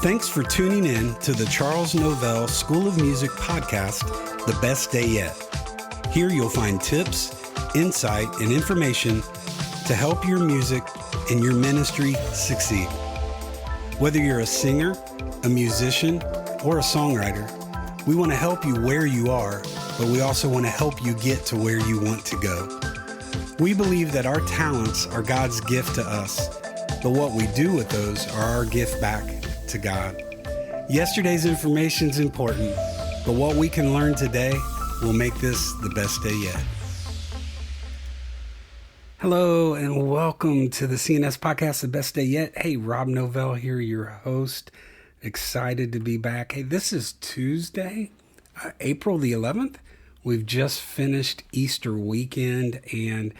Thanks for tuning in to the Charles Novell School of Music podcast, The Best Day Yet. Here you'll find tips, insight, and information to help your music and your ministry succeed. Whether you're a singer, a musician, or a songwriter, we want to help you where you are, but we also want to help you get to where you want to go. We believe that our talents are God's gift to us, but what we do with those are our gift back to God. Yesterday's information is important, but what we can learn today will make this the best day yet. Hello and welcome to the CNS podcast, The Best Day Yet. Hey, Rob Novell here, your host. Excited to be back. Hey, this is Tuesday, April the 11th. We've just finished Easter weekend, and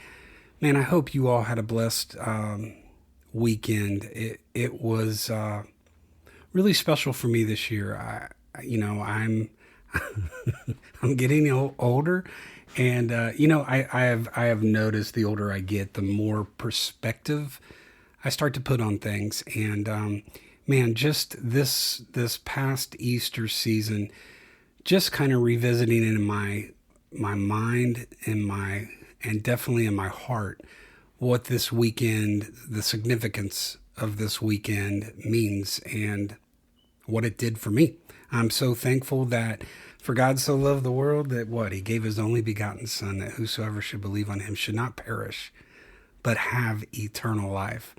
man, I hope you all had a blessed weekend. It was really special for me this year. I'm I'm getting older, and I have noticed the older I get, the more perspective I start to put on things. And man, just this past Easter season, just kind of revisiting in my mind and definitely in my heart what this weekend, the significance of this weekend means and what it did for me. I'm so thankful that for God so loved the world that he gave his only begotten son, that whosoever should believe on him should not perish, but have eternal life.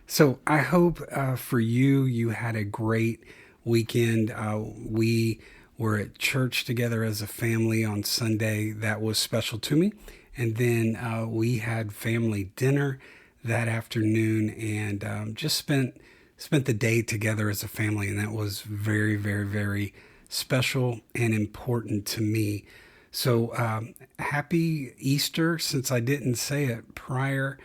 So I hope for you had a great weekend. We were at church together as a family on Sunday. That was special to me. And then we had family dinner that afternoon and just spent the day together as a family. And that was very, very, very special and important to me. So happy Easter, since I didn't say it prior.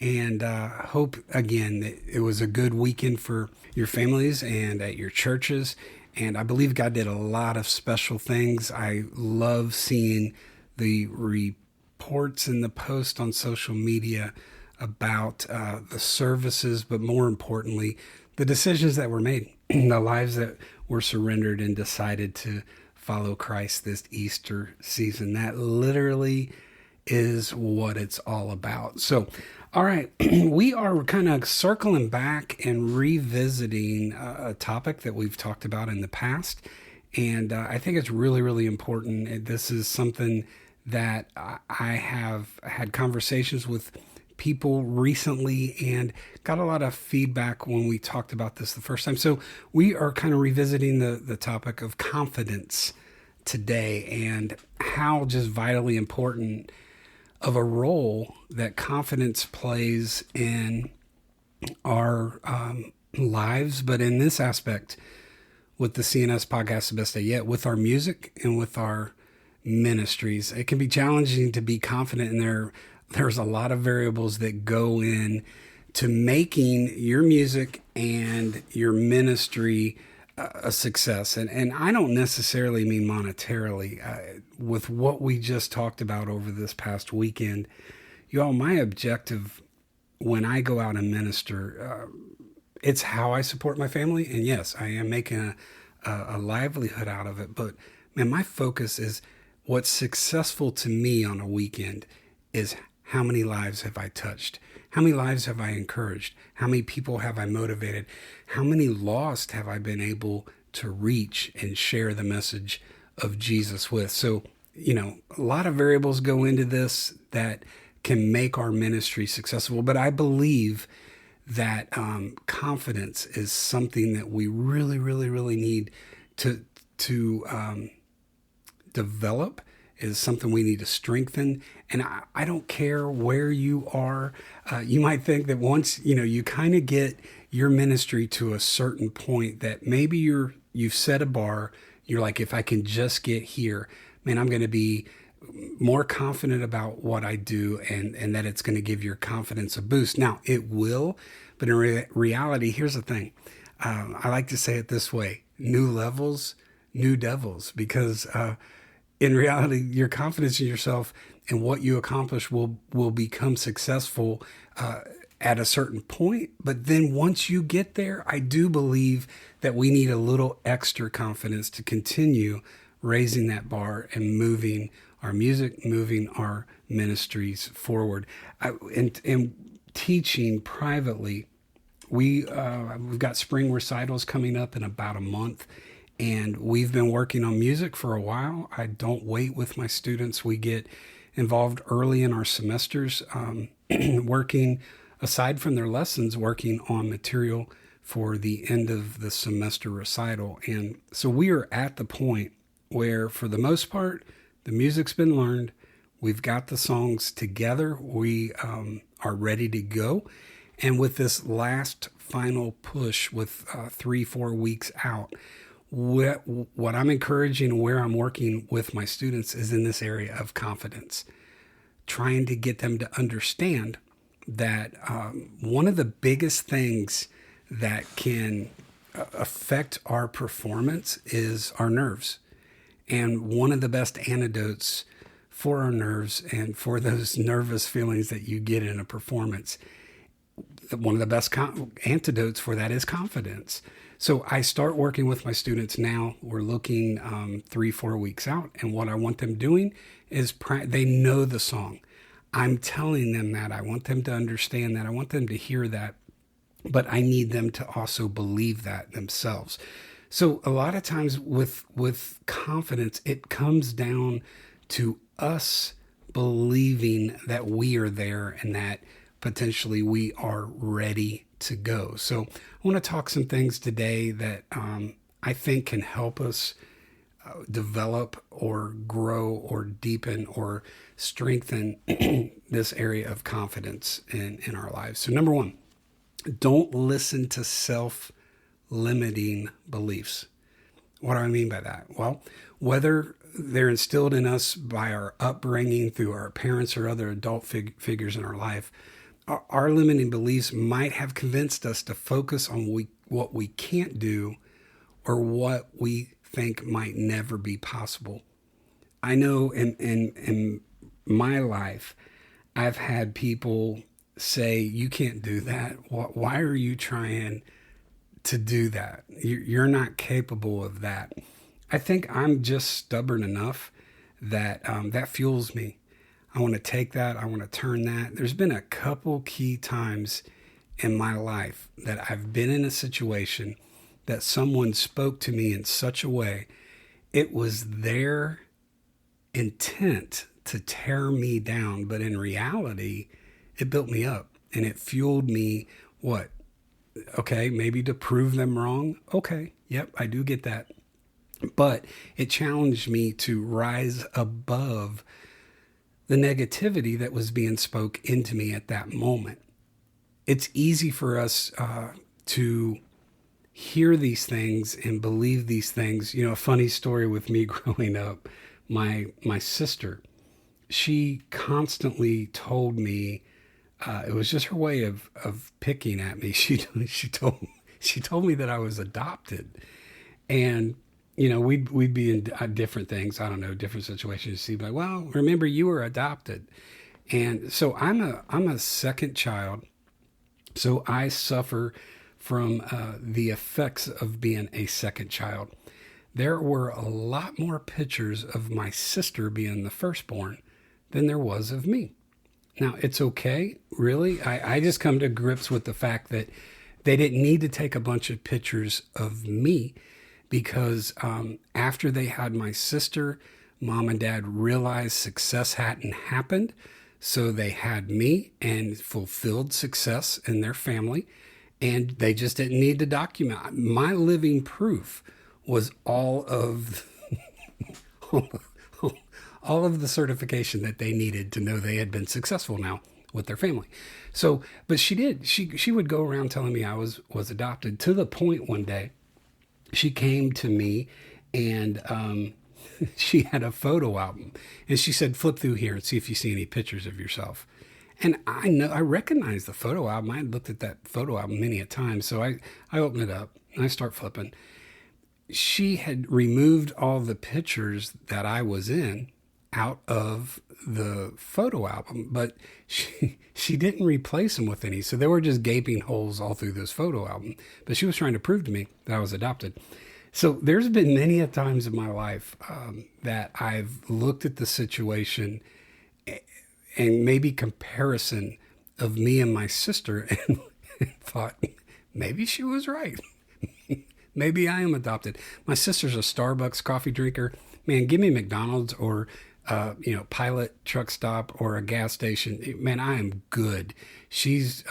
And hope, again, that it was a good weekend for your families and at your churches. And I believe God did a lot of special things. I love seeing the reports and the posts on social media about the services, but more importantly, the decisions that were made, the lives that were surrendered and decided to follow Christ this Easter season. That literally is what it's all about. So, all right, we are kind of circling back and revisiting a topic that we've talked about in the past. And I think it's really, really important. This is something that I have had conversations with people recently and got a lot of feedback when we talked about this the first time. So we are kind of revisiting the topic of confidence today and how just vitally important of a role that confidence plays in our lives, but in this aspect with the CNS podcast, The Best Day Yet, with our music and with our ministries. It can be challenging to be confident, and there's a lot of variables that go in to making your music and your ministry a success. And I don't necessarily mean monetarily. With what we just talked about over this past weekend, y'all, my objective when I go out and minister, it's how I support my family. And yes, I am making a livelihood out of it. But man, my focus is what's successful to me on a weekend is how many lives have I touched? How many lives have I encouraged? How many people have I motivated? How many lost have I been able to reach and share the message of Jesus with? So, a lot of variables go into this that can make our ministry successful. But I believe that confidence is something that we really, really, really need to develop, is something we need to strengthen. And I don't care where you are. You might think that once, you kind of get your ministry to a certain point that maybe you've set a bar. You're like, if I can just get here, man, I'm going to be more confident about what I do and that it's going to give your confidence a boost. Now, it will, but in reality, here's the thing. I like to say it this way: new levels, new devils, because in reality, your confidence in yourself and what you accomplish will become successful at a certain point. But then once you get there, I do believe that we need a little extra confidence to continue raising that bar and moving our music, moving our ministries forward. And teaching privately, we've got spring recitals coming up in about a month, and we've been working on music for a while. I don't wait with my students. We get involved early in our semesters, working aside from their lessons, working on material for the end of the semester recital. And so we are at the point where, for the most part, the music's been learned. We've got the songs together. We are ready to go. And with this last final push with 3-4 weeks out, what I'm encouraging, where I'm working with my students, is in this area of confidence, trying to get them to understand that one of the biggest things that can affect our performance is our nerves. And one of the best antidotes for our nerves and for those nervous feelings that you get in a performance, one of the best antidotes for that is confidence. So I start working with my students now. We're looking 3-4 weeks out. And what I want them doing is they know the song. I'm telling them that. I want them to understand that. I want them to hear that. But I need them to also believe that themselves. So a lot of times with confidence, it comes down to us believing that we are there and that potentially we are ready to go. So I want to talk some things today that I think can help us develop or grow or deepen or strengthen this area of confidence in our lives. So number one, don't listen to self-limiting beliefs. What do I mean by that? Well, whether they're instilled in us by our upbringing through our parents or other adult figures in our life, our limiting beliefs might have convinced us to focus on what we can't do or what we think might never be possible. I know in my life, I've had people say, you can't do that. Why are you trying to do that? You're not capable of that. I think I'm just stubborn enough that that fuels me. I want to take that. I want to turn that. There's been a couple key times in my life that I've been in a situation that someone spoke to me in such a way, it was their intent to tear me down. But in reality, it built me up and it fueled me. What? Okay, maybe to prove them wrong. Okay, yep, I do get that. But it challenged me to rise above the negativity that was being spoke into me at that moment. It's easy for us to hear these things and believe these things. You know, a funny story with me growing up, my sister, she constantly told me, it was just her way of picking at me. She told me that I was adopted, and you know we'd be in different things. I don't know, different situations. She'd be like, "Well, remember you were adopted," and so I'm a second child, so I suffer from the effects of being a second child. There were a lot more pictures of my sister being the firstborn than there was of me. Now, it's okay, really. I just come to grips with the fact that they didn't need to take a bunch of pictures of me because after they had my sister, mom and dad realized success hadn't happened. So they had me and fulfilled success in their family. And they just didn't need to document. My living proof was all of all of the certification that they needed to know they had been successful now with their family. So, but she did. She would go around telling me I was adopted, to the point one day she came to me and she had a photo album and she said, flip through here and see if you see any pictures of yourself. And I recognized the photo album. I had looked at that photo album many a time. So I open it up and I start flipping. She had removed all the pictures that I was in out of the photo album, but she didn't replace them with any. So there were just gaping holes all through this photo album. But she was trying to prove to me that I was adopted. So there's been many a times in my life that I've looked at the situation and maybe comparison of me and my sister and thought, maybe she was right. Maybe I am adopted. My sister's a Starbucks coffee drinker. Man, give me McDonald's or Pilot truck stop or a gas station. Man, I am good. She's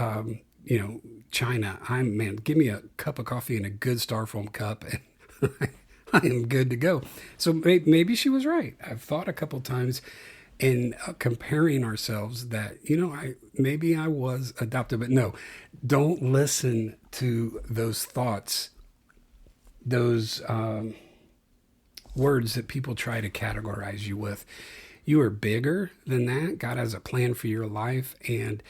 China. Give me a cup of coffee in a good styrofoam cup, and I am good to go. So maybe she was right. I've thought a couple times in comparing ourselves that maybe I was adopted, but no, don't listen to those thoughts, those words that people try to categorize you with. You are bigger than that. God has a plan for your life, and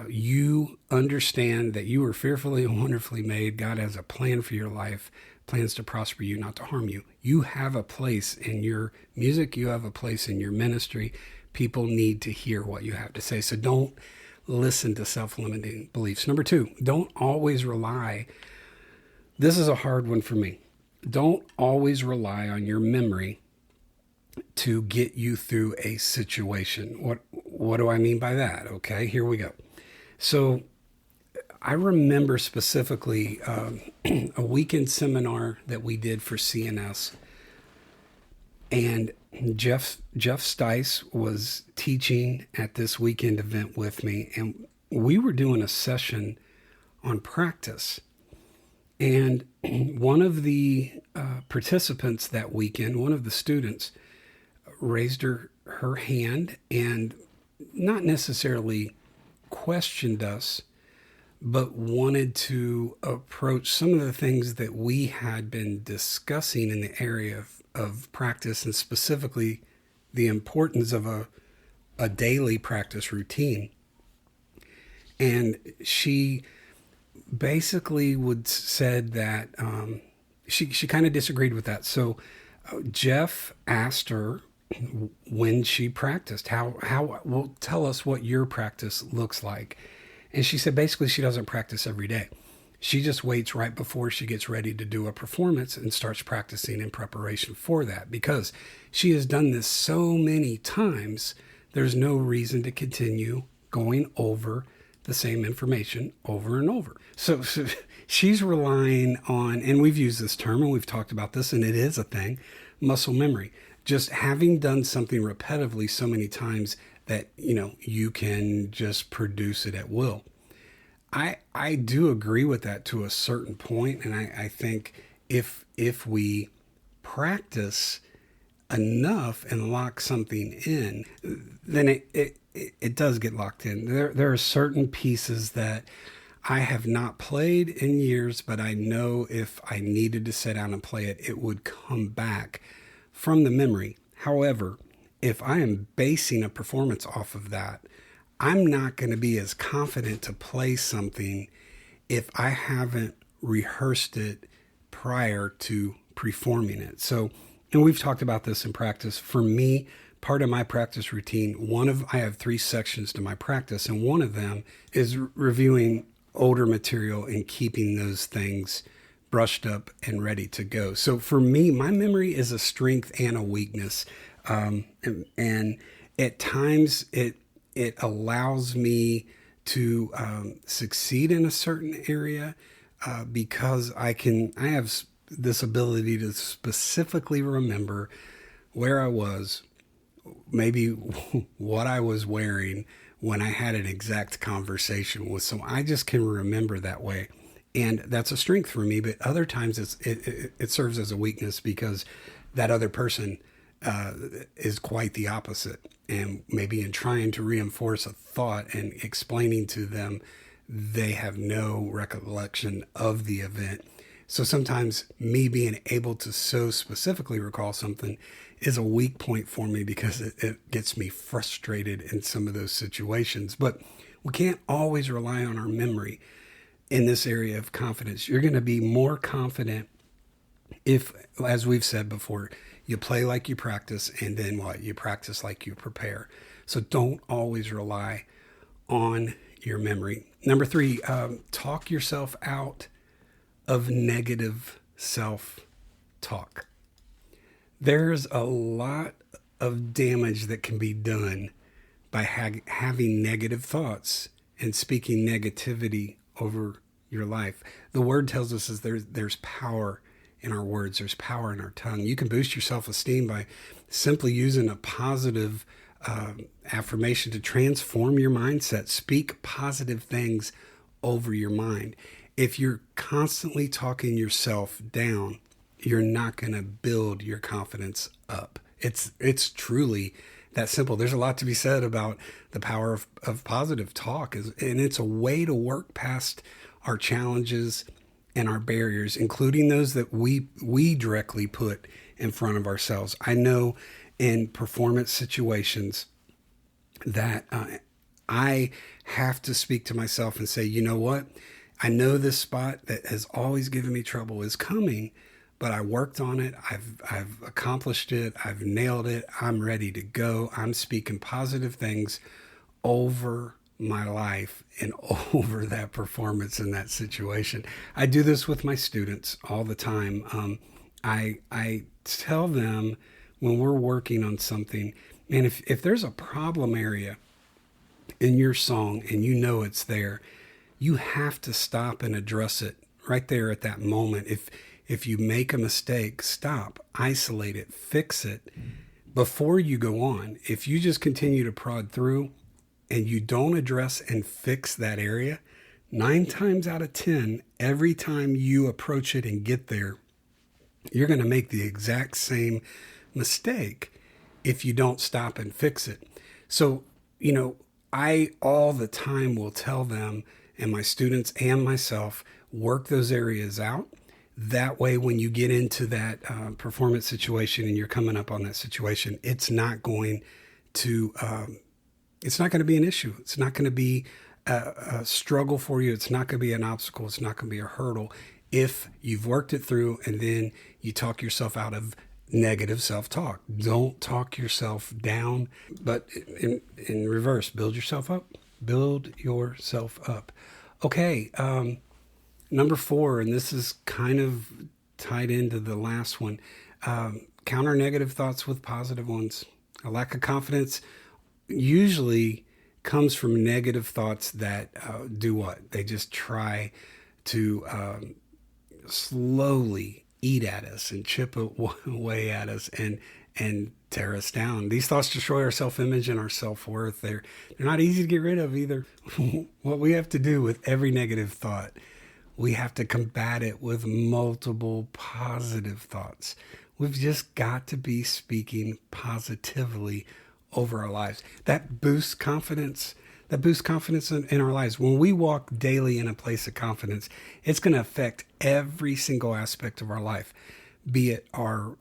you understand that you are fearfully and wonderfully made. God has a plan for your life, plans to prosper you, not to harm you. You have a place in your music. You have a place in your ministry. People need to hear what you have to say. So don't listen to self-limiting beliefs. Number 2, don't always rely. This is a hard one for me. Don't always rely on your memory to get you through a situation. What do I mean by that? Okay, here we go. So I remember specifically a weekend seminar that we did for CNS, and Jeff Stice was teaching at this weekend event with me, and we were doing a session on practice. And one of the participants that weekend, one of the students, raised her hand and not necessarily questioned us, but wanted to approach some of the things that we had been discussing in the area of practice, and specifically the importance of a daily practice routine. And she basically said that she kind of disagreed with that. So Jeff asked her when she practiced, well, tell us what your practice looks like. And she said basically she doesn't practice every day. She just waits right before she gets ready to do a performance and starts practicing in preparation for that, because she has done this so many times. There's no reason to continue going over the same information over and over. So she's relying on, and we've used this term and we've talked about this, and it is a thing, muscle memory. Just having done something repetitively so many times that, you can just produce it at will. I do agree with that to a certain point, and I think if we practice enough and lock something in, then it does get locked in. There are certain pieces that I have not played in years, but I know if I needed to sit down and play it, it would come back from the memory. However, if I am basing a performance off of that, I'm not going to be as confident to play something if I haven't rehearsed it prior to performing it. So, and we've talked about this in practice. For me, part of my practice routine, I have 3 sections to my practice, and one of them is reviewing older material and keeping those things brushed up and ready to go. So for me, my memory is a strength and a weakness. And at times it allows me to succeed in a certain area because I have this ability to specifically remember where I was, maybe what I was wearing when I had an exact conversation with someone. I just can remember that way. And that's a strength for me, but other times it serves as a weakness because that other person is quite the opposite. And maybe in trying to reinforce a thought and explaining to them, they have no recollection of the event. So sometimes me being able to so specifically recall something is a weak point for me because it gets me frustrated in some of those situations. But we can't always rely on our memory in this area of confidence. You're going to be more confident if, as we've said before, You play like you practice, and then what? You practice like you prepare. So don't always rely on your memory. Number 3, talk yourself out of negative self-talk. There's a lot of damage that can be done by having negative thoughts and speaking negativity over your life. The word tells us is there's power in our words. There's power in our tongue. You can boost your self-esteem by simply using a positive affirmation to transform your mindset. Speak positive things over your mind. If you're constantly talking yourself down, you're not going to build your confidence up. It's truly that simple. There's a lot to be said about the power of positive talk, and it's a way to work past our challenges and our barriers, including those that we directly put in front of ourselves. I know in performance situations that I have to speak to myself and say, you know what? I know this spot that has always given me trouble is coming, but I worked on it. I've accomplished it. I've nailed it. I'm ready to go. I'm speaking positive things over my life and over that performance in that situation. I do this with my students all the time. I tell them when we're working on something, and if there's a problem area in your song and you know it's there, you have to stop and address it right there at that moment. If you make a mistake, stop, isolate it, fix it before you go on. If you just continue to prod through and you don't address and fix that area, 9 times out of 10, every time you approach it and get there, you're going to make the exact same mistake if you don't stop and fix it. So, I all the time will tell them, and my students and myself, work those areas out. That way, when you get into that performance situation and you're coming up on that situation, it's not going to be an issue. It's not going to be a struggle for you. It's not going to be an obstacle. It's not going to be a hurdle if you've worked it through and then you talk yourself out of negative self-talk. Don't talk yourself down, but in reverse, build yourself up. Build yourself up. Okay, number 4, and this is kind of tied into the last one, counter negative thoughts with positive ones. A lack of confidence usually comes from negative thoughts that do what? They just try to slowly eat at us and chip away at us and tear us down. These thoughts destroy our self-image and our self-worth. They're not easy to get rid of either. What we have to do with every negative thought, we have to combat it with multiple positive thoughts. We've just got to be speaking positively over our lives. That boosts confidence. That boosts confidence in our lives. When we walk daily in a place of confidence, it's going to affect every single aspect of our life, be it our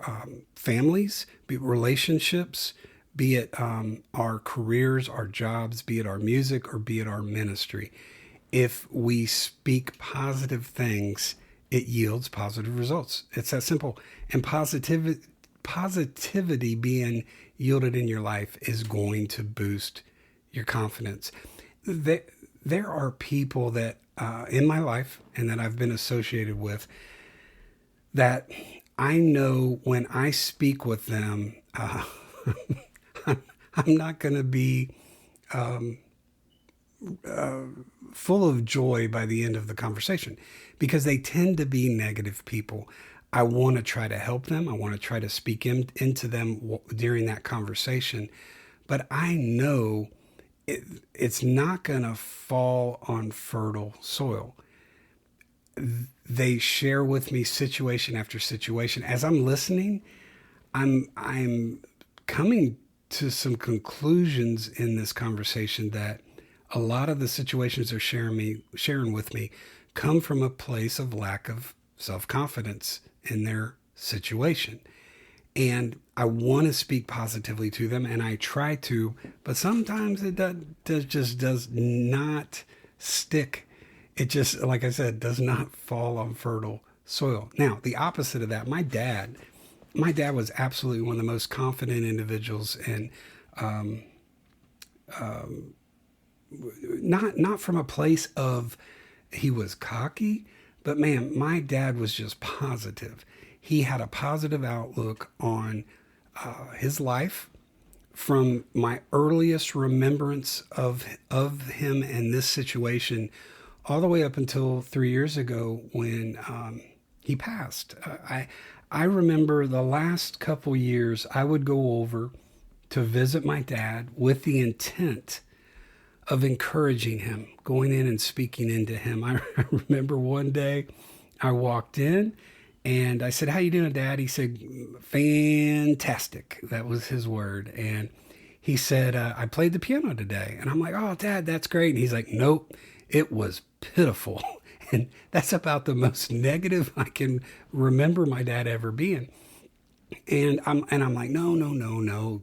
families, be it relationships, be it our careers, our jobs, be it our music, or be it our ministry. If we speak positive things, it yields positive results. It's that simple. And positivity being yielded in your life is going to boost your confidence. There are people that in my life and that I've been associated with that I know when I speak with them, I'm not going to be full of joy by the end of the conversation because they tend to be negative people. I want to try to help them. I want to try to speak into them during that conversation. But I know it's not going to fall on fertile soil. They share with me situation after situation. As I'm listening, I'm coming to some conclusions in this conversation that a lot of the situations they're sharing with me come from a place of lack of self-confidence in their situation. And I want to speak positively to them, and I try to, but sometimes it does not stick. It just, like I said, does not fall on fertile soil. Now, the opposite of that, my dad my dad was absolutely one of the most confident individuals, and not from a place of he was cocky, but man, my dad was just positive. He had a positive outlook on his life from my earliest remembrance of him and this situation, all the way up until 3 years ago when he passed. I remember the last couple years I would go over to visit my dad with the intent of encouraging him, going in and speaking into him. I remember one day I walked in and I said, "How you doing, Dad?" He said, "Fantastic." That was his word. And he said, "I played the piano today." And I'm like, "Oh, Dad, that's great." And he's like, "Nope, it was pitiful." And that's about the most negative I can remember my dad ever being. And I'm like, no, no, no, no.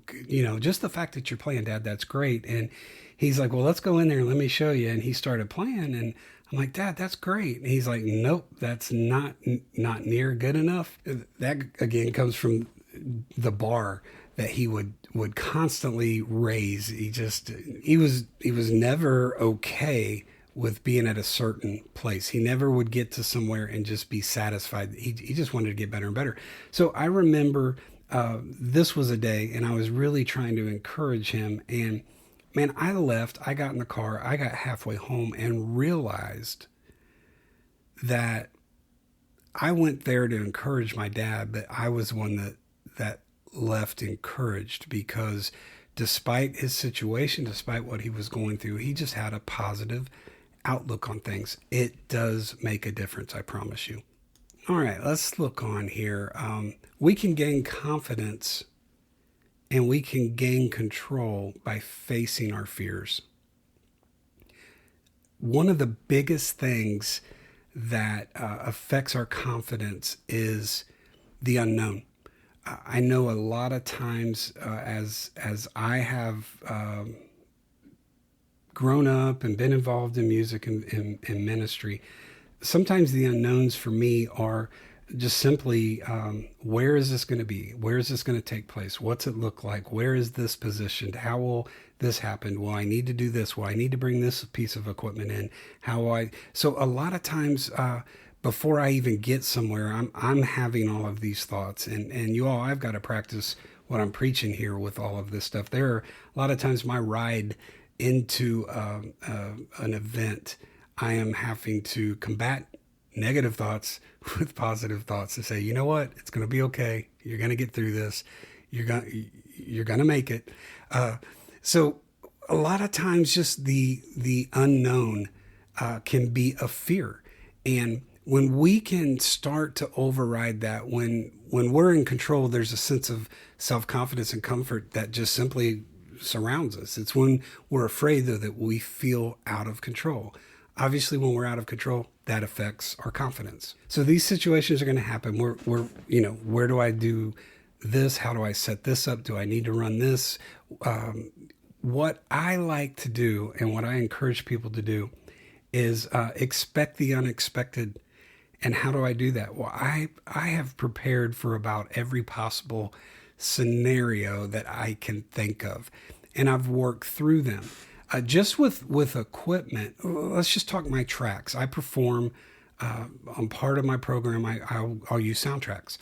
Just the fact that you're playing, Dad, that's great. And he's like, "Well, let's go in there and let me show you." And he started playing, and I'm like, "Dad, that's great." And he's like, "Nope, that's not near good enough." That again comes from the bar that he would constantly raise. He was never okay with being at a certain place. He never would get to somewhere and just be satisfied. He just wanted to get better and better. So I remember this was a day, and I was really trying to encourage him. And man, I left, I got in the car, I got halfway home and realized that I went there to encourage my dad, but I was one that left encouraged, because despite his situation, despite what he was going through, he just had a positive outlook on things. It does make a difference, I promise you. All right, let's look on here. We can gain confidence and we can gain control by facing our fears. One of the biggest things that affects our confidence is the unknown. I know a lot of times as I have grown up and been involved in music and ministry, sometimes the unknowns for me are just simply, where is this going to be? Where is this going to take place? What's it look like? Where is this positioned? How will this happen? Well, I need to do this. Well, I need to bring this piece of equipment in. So a lot of times, before I even get somewhere, I'm having all of these thoughts, and you all, I've got to practice what I'm preaching here with all of this stuff. There are a lot of times my ride into an event, I am having to combat negative thoughts with positive thoughts to say, you know what, it's going to be okay. You're going to get through this. You're going to make it. So a lot of times just the unknown can be a fear. And when we can start to override that, when we're in control, there's a sense of self-confidence and comfort that just simply surrounds us. It's when we're afraid, though, that we feel out of control. Obviously, when we're out of control, that affects our confidence. So these situations are going to happen. Where do I do this? How do I set this up? Do I need to run this? What I like to do, and what I encourage people to do, is expect the unexpected. And how do I do that? Well, I have prepared for about every possible scenario that I can think of, and I've worked through them. Just with equipment, let's just talk my tracks. I perform on part of my program. I'll use soundtracks.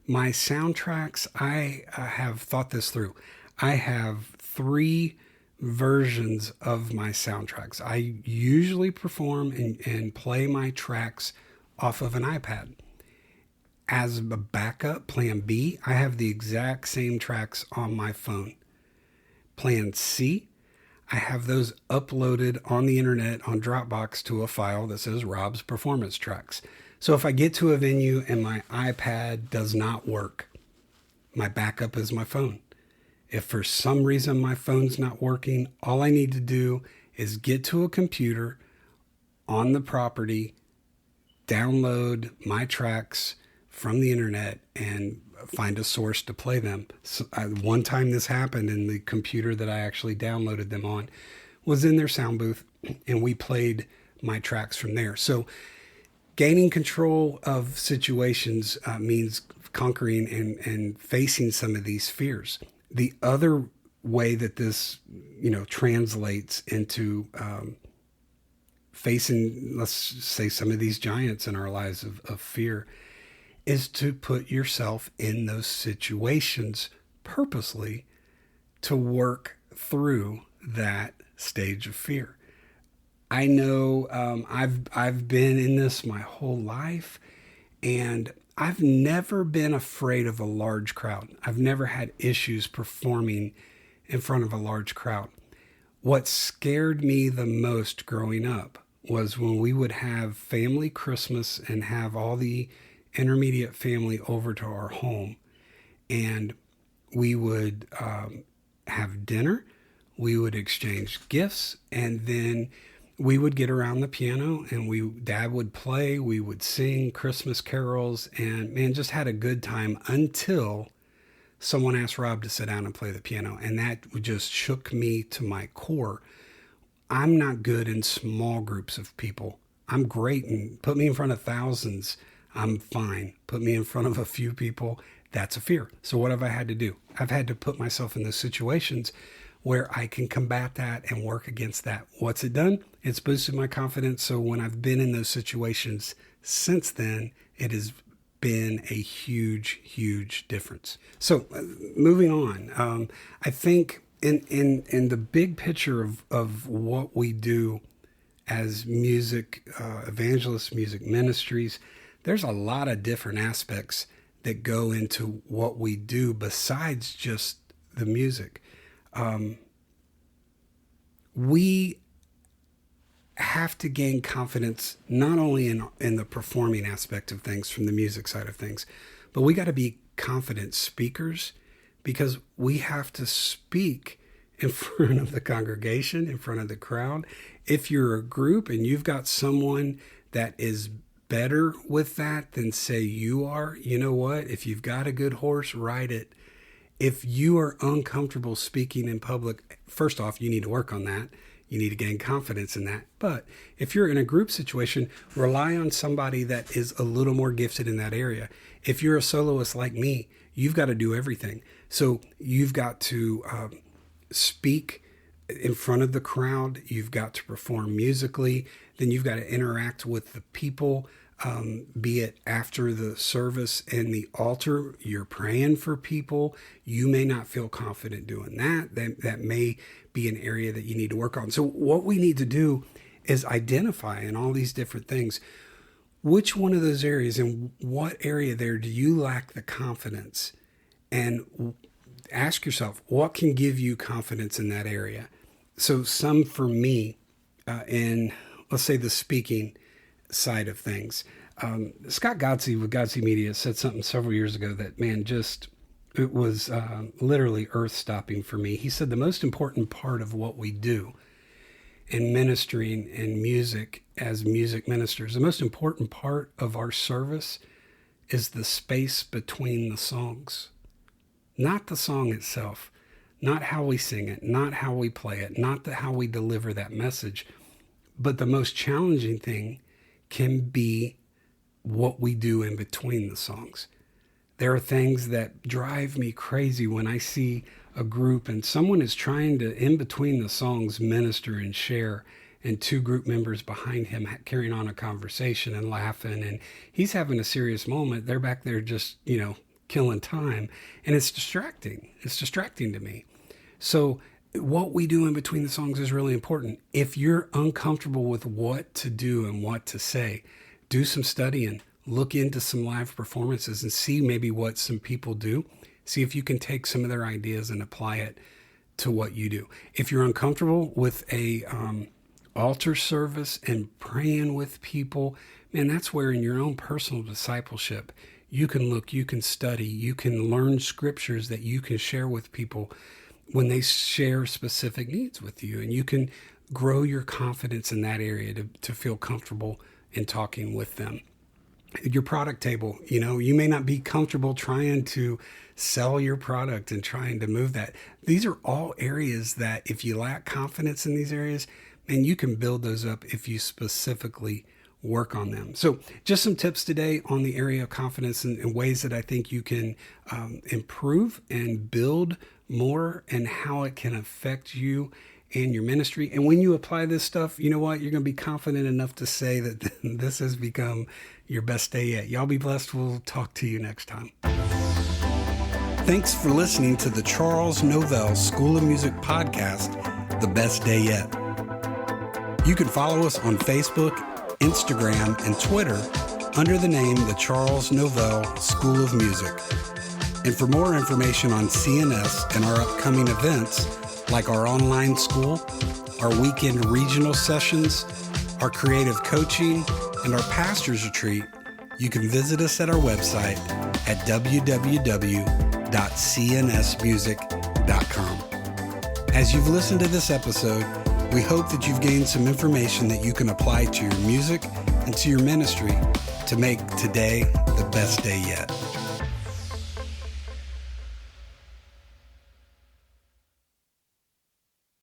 My soundtracks, I have thought this through. I have 3 versions of my soundtracks. I usually perform and play my tracks off of an iPad. As a backup, plan B, I have the exact same tracks on my phone. Plan C, I have those uploaded on the internet on Dropbox to a file that says Rob's Performance Tracks. So if I get to a venue and my iPad does not work, my backup is my phone. If for some reason my phone's not working, all I need to do is get to a computer on the property, download my tracks from the internet, and find a source to play them. So one time this happened, and the computer that I actually downloaded them on was in their sound booth, and we played my tracks from there. So gaining control of situations means conquering and facing some of these fears. The other way that this, translates into facing, let's say, some of these giants in our lives of fear, is to put yourself in those situations purposely to work through that stage of fear. I know I've been in this my whole life, and I've never been afraid of a large crowd. I've never had issues performing in front of a large crowd. What scared me the most growing up was when we would have family Christmas and have all the intermediate family over to our home, and we would have dinner, we would exchange gifts, and then we would get around the piano and Dad would play, we would sing Christmas carols, and man, just had a good time until someone asked Rob to sit down and play the piano. And that just shook me to my core. I'm not good in small groups of people. I'm great, and put me in front of thousands, I'm fine. Put me in front of a few people, that's a fear. So what have I had to do? I've had to put myself in those situations where I can combat that and work against that. What's it done? It's boosted my confidence. So when I've been in those situations since then, it has been a huge, huge difference. So moving on, I think in the big picture of what we do as music evangelists, music ministries, there's a lot of different aspects that go into what we do besides just the music. We have to gain confidence not only in the performing aspect of things from the music side of things, but we got to be confident speakers, because we have to speak in front of the congregation, in front of the crowd. If you're a group and you've got someone that is better with that than say you are, you know what? If you've got a good horse, ride it. If you are uncomfortable speaking in public, first off, you need to work on that. You need to gain confidence in that. But if you're in a group situation, rely on somebody that is a little more gifted in that area. If you're a soloist like me, you've got to do everything. So you've got to speak in front of the crowd. You've got to perform musically. Then you've got to interact with the people, be it after the service and the altar. You're praying for people. You may not feel confident doing that. That may be an area that you need to work on. So what we need to do is identify in all these different things, which one of those areas and what area there do you lack the confidence? And ask yourself, what can give you confidence in that area? So some for me, in, let's say, the speaking side of things, Scott Godsey with Godsey Media said something several years ago that, man, it was literally earth-stopping for me. He said the most important part of what we do in ministering and music as music ministers, the most important part of our service is the space between the songs. Not the song itself, not how we sing it, not how we play it, not how we deliver that message. But the most challenging thing can be what we do in between the songs. There are things that drive me crazy when I see a group and someone is trying to, in between the songs, minister and share, and two group members behind him carrying on a conversation and laughing, and he's having a serious moment. They're back there just, killing time, and it's distracting. It's distracting to me. So what we do in between the songs is really important. If you're uncomfortable with what to do and what to say, do some studying, look into some live performances and see maybe what some people do. See if you can take some of their ideas and apply it to what you do. If you're uncomfortable with a altar service and praying with people, man, that's where in your own personal discipleship, you can look, you can study, you can learn scriptures that you can share with people when they share specific needs with you. And you can grow your confidence in that area to feel comfortable in talking with them. Your product table, you may not be comfortable trying to sell your product and trying to move that. These are all areas that if you lack confidence in these areas, man, you can build those up if you specifically work on them. So just some tips today on the area of confidence and ways that I think you can improve and build more, and how it can affect you and your ministry. And when you apply this stuff, you know what? You're going to be confident enough to say that this has become your best day yet. Y'all be blessed. We'll talk to you next time. Thanks for listening to the Charles Novell School of Music podcast, The Best Day Yet. You can follow us on Facebook, Instagram, and Twitter under the name the Charles Novell School of Music. And for more information on CNS and our upcoming events, like our online school, our weekend regional sessions, our creative coaching, and our pastor's retreat, you can visit us at our website at www.cnsmusic.com. As you've listened to this episode, we hope that you've gained some information that you can apply to your music and to your ministry to make today the best day yet.